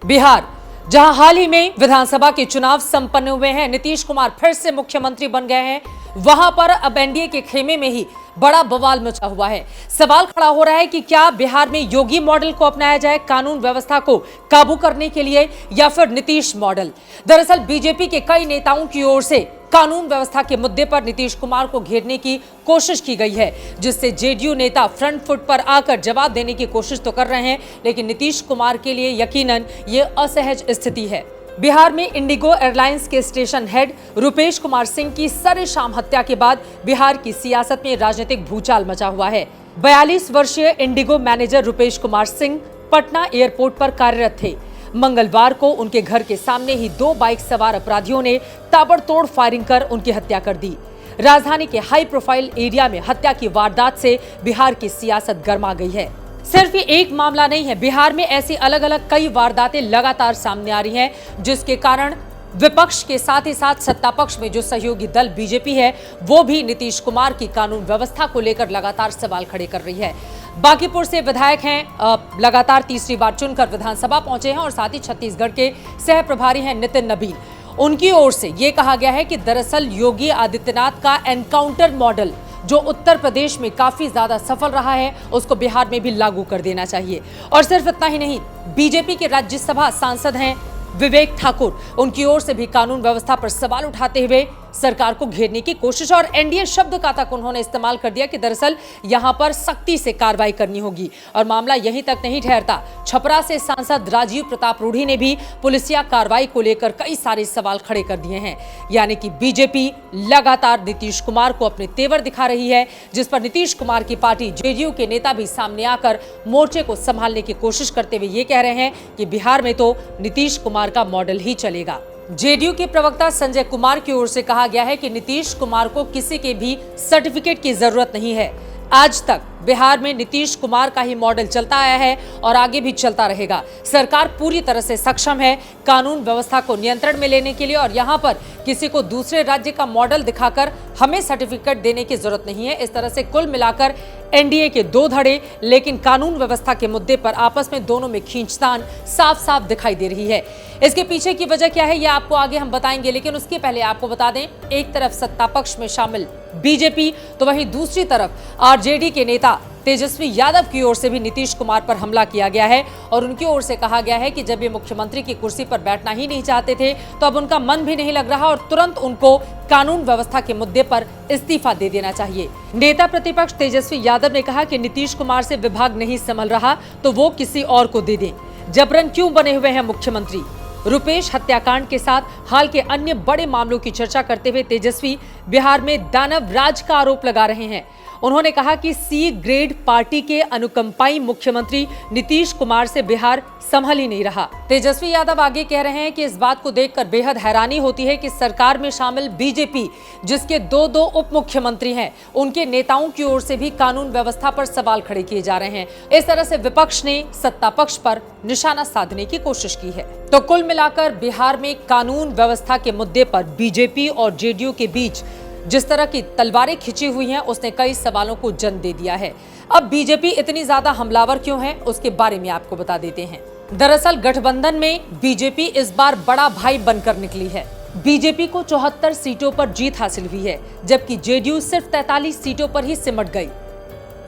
बिहार, जहां हाल ही में विधानसभा के चुनाव संपन्न हुए हैं, नीतीश कुमार फिर से मुख्यमंत्री बन गए हैं। वहां पर अब एनडीए के खेमे में ही बड़ा बवाल मचा हुआ है। सवाल खड़ा हो रहा है कि क्या बिहार में योगी मॉडल को अपनाया जाए कानून व्यवस्था को काबू करने के लिए, या फिर नीतीश मॉडल। दरअसल बीजेपी के कई नेताओं की ओर से कानून व्यवस्था के मुद्दे पर नीतीश कुमार को घेरने की कोशिश की गई है, जिससे जेडीयू नेता फ्रंट फुट पर आकर जवाब देने की कोशिश तो कर रहे हैं, लेकिन नीतीश कुमार के लिए यकीनन ये असहज स्थिति है। बिहार में इंडिगो एयरलाइंस के स्टेशन हेड रुपेश कुमार सिंह की सरेआम हत्या के बाद बिहार की सियासत में राजनीतिक भूचाल मचा हुआ है। 42 वर्षीय Indigo manager Rupesh Kumar Singh Patna airport पर कार्यरत थे। मंगलवार को उनके घर के सामने ही 2 बाइक सवार अपराधियों ने ताबड़तोड़ फायरिंग कर उनकी हत्या कर दी। राजधानी के हाई प्रोफाइल एरिया में हत्या की वारदात से बिहार की सियासत गर्मा गई है। सिर्फ ये एक मामला नहीं है, बिहार में ऐसी अलग अलग कई वारदातें लगातार सामने आ रही हैं, जिसके कारण विपक्ष के साथ ही साथ सत्ता पक्ष में जो सहयोगी दल बीजेपी है, वो भी नीतीश कुमार की कानून व्यवस्था को लेकर लगातार सवाल खड़े कर रही है। बांकीपुर से विधायक हैं, लगातार तीसरी बार चुनकर विधानसभा पहुंचे हैं और साथ ही छत्तीसगढ़ के सह प्रभारी हैं नितिन नबीन। उनकी ओर से यह कहा गया है कि दरअसल योगी आदित्यनाथ का एनकाउंटर मॉडल जो उत्तर प्रदेश में काफी ज्यादा सफल रहा है, उसको बिहार में भी लागू कर देना चाहिए। और सिर्फ इतना ही नहीं, बीजेपी के राज्यसभा सांसद हैं विवेक ठाकुर, उनकी ओर से भी कानून व्यवस्था पर सवाल उठाते हुए सरकार को घेरने की कोशिश और एनडीए शब्द का तक उन्होंने इस्तेमाल कर दिया कि दरअसल यहां पर सख्ती से कार्रवाई करनी होगी। और मामला यहीं तक नहीं ठहरता, छपरा से सांसद राजीव प्रताप रूढ़ी ने भी पुलिसिया कार्रवाई को लेकर कई सारे सवाल खड़े कर दिए हैं। यानी कि बीजेपी लगातार नीतीश कुमार को अपने तेवर दिखा रही है, जिस पर नीतीश कुमार की पार्टी जेडीयू के नेता भी सामने आकर मोर्चे को संभालने की कोशिश करते हुए ये कह रहे हैं कि बिहार में तो नीतीश कुमार का मॉडल ही चलेगा। जेडीयू के प्रवक्ता संजय कुमार की ओर से कहा गया है कि नीतीश कुमार को किसी के भी सर्टिफिकेट की जरूरत नहीं है। आज तक बिहार में नीतीश कुमार का ही मॉडल चलता आया है और आगे भी चलता रहेगा। सरकार पूरी तरह से सक्षम है कानून व्यवस्था को नियंत्रण में लेने के लिए, और यहाँ पर किसी को दूसरे राज्य का मॉडल दिखाकर हमें सर्टिफिकेट देने की जरूरत नहीं है। इस तरह से कुल मिलाकर एनडीए के 2 धड़े, लेकिन कानून व्यवस्था के मुद्दे पर आपस में दोनों में खींचतान साफ साफ दिखाई दे रही है। इसके पीछे की वजह क्या है, यह आपको आगे हम बताएंगे, लेकिन उसके पहले आपको बता दें, एक तरफ सत्ता पक्ष में शामिल बीजेपी, तो वहीं दूसरी तरफ आरजेडी के नेता तेजस्वी यादव की ओर से भी नीतीश कुमार पर हमला किया गया है। और उनकी ओर से कहा गया है कि जब ये मुख्यमंत्री की कुर्सी पर बैठना ही नहीं चाहते थे, तो अब उनका मन भी नहीं लग रहा और तुरंत उनको कानून व्यवस्था के मुद्दे पर इस्तीफा दे देना चाहिए। नेता प्रतिपक्ष तेजस्वी यादव ने कहा कि नीतीश कुमार से विभाग नहीं संभल रहा तो वो किसी और को दे दें, जबरन क्यों बने हुए हैं मुख्यमंत्री। रुपेश हत्याकांड के साथ हाल के अन्य बड़े मामलों की चर्चा करते हुए तेजस्वी बिहार में दानव राज का आरोप लगा रहे हैं। उन्होंने कहा कि सी ग्रेड पार्टी के अनुकंपाई मुख्यमंत्री नीतीश कुमार से बिहार संभल ही नहीं रहा। तेजस्वी यादव आगे कह रहे हैं कि इस बात को देखकर बेहद हैरानी होती है कि सरकार में शामिल बीजेपी, जिसके 2 उप मुख्यमंत्री हैं, उनके नेताओं की ओर से भी कानून व्यवस्था पर सवाल खड़े किए जा रहे हैं। इस तरह से विपक्ष ने सत्ता पक्ष पर निशाना साधने की कोशिश की है। तो कुल मिलाकर बिहार में कानून व्यवस्था के मुद्दे पर बीजेपी और जेडीयू के बीच जिस तरह की तलवारें खिंची हुई हैं, उसने कई सवालों को जन्म दे दिया है। अब बीजेपी इतनी ज्यादा हमलावर क्यों है, उसके बारे में आपको बता देते हैं। दरअसल गठबंधन में बीजेपी इस बार बड़ा भाई बनकर निकली है। बीजेपी को 74 सीटों पर जीत हासिल हुई है, जबकि जेडीयू सिर्फ 43 सीटों पर ही सिमट गई।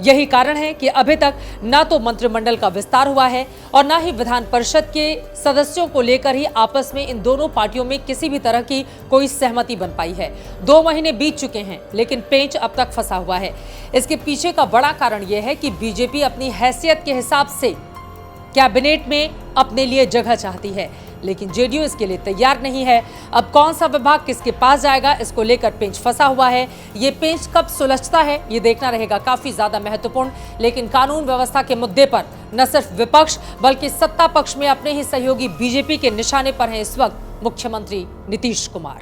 यही कारण है कि अभी तक न तो मंत्रिमंडल का विस्तार हुआ है और न ही विधान परिषद के सदस्यों को लेकर ही आपस में इन दोनों पार्टियों में किसी भी तरह की कोई सहमति बन पाई है। 2 महीने बीत चुके हैं, लेकिन पेंच अब तक फंसा हुआ है। इसके पीछे का बड़ा कारण यह है कि बीजेपी अपनी हैसियत के हिसाब से कैबिनेट में अपने लिए जगह चाहती है, लेकिन जेडीयू इसके लिए तैयार नहीं है। अब कौन सा विभाग किसके पास जाएगा, इसको लेकर पेंच फंसा हुआ है। ये पेंच कब सुलझता है, ये देखना रहेगा काफी ज्यादा महत्वपूर्ण। लेकिन कानून व्यवस्था के मुद्दे पर न सिर्फ विपक्ष बल्कि सत्ता पक्ष में अपने ही सहयोगी बीजेपी के निशाने पर हैं इस वक्त मुख्यमंत्री नीतीश कुमार।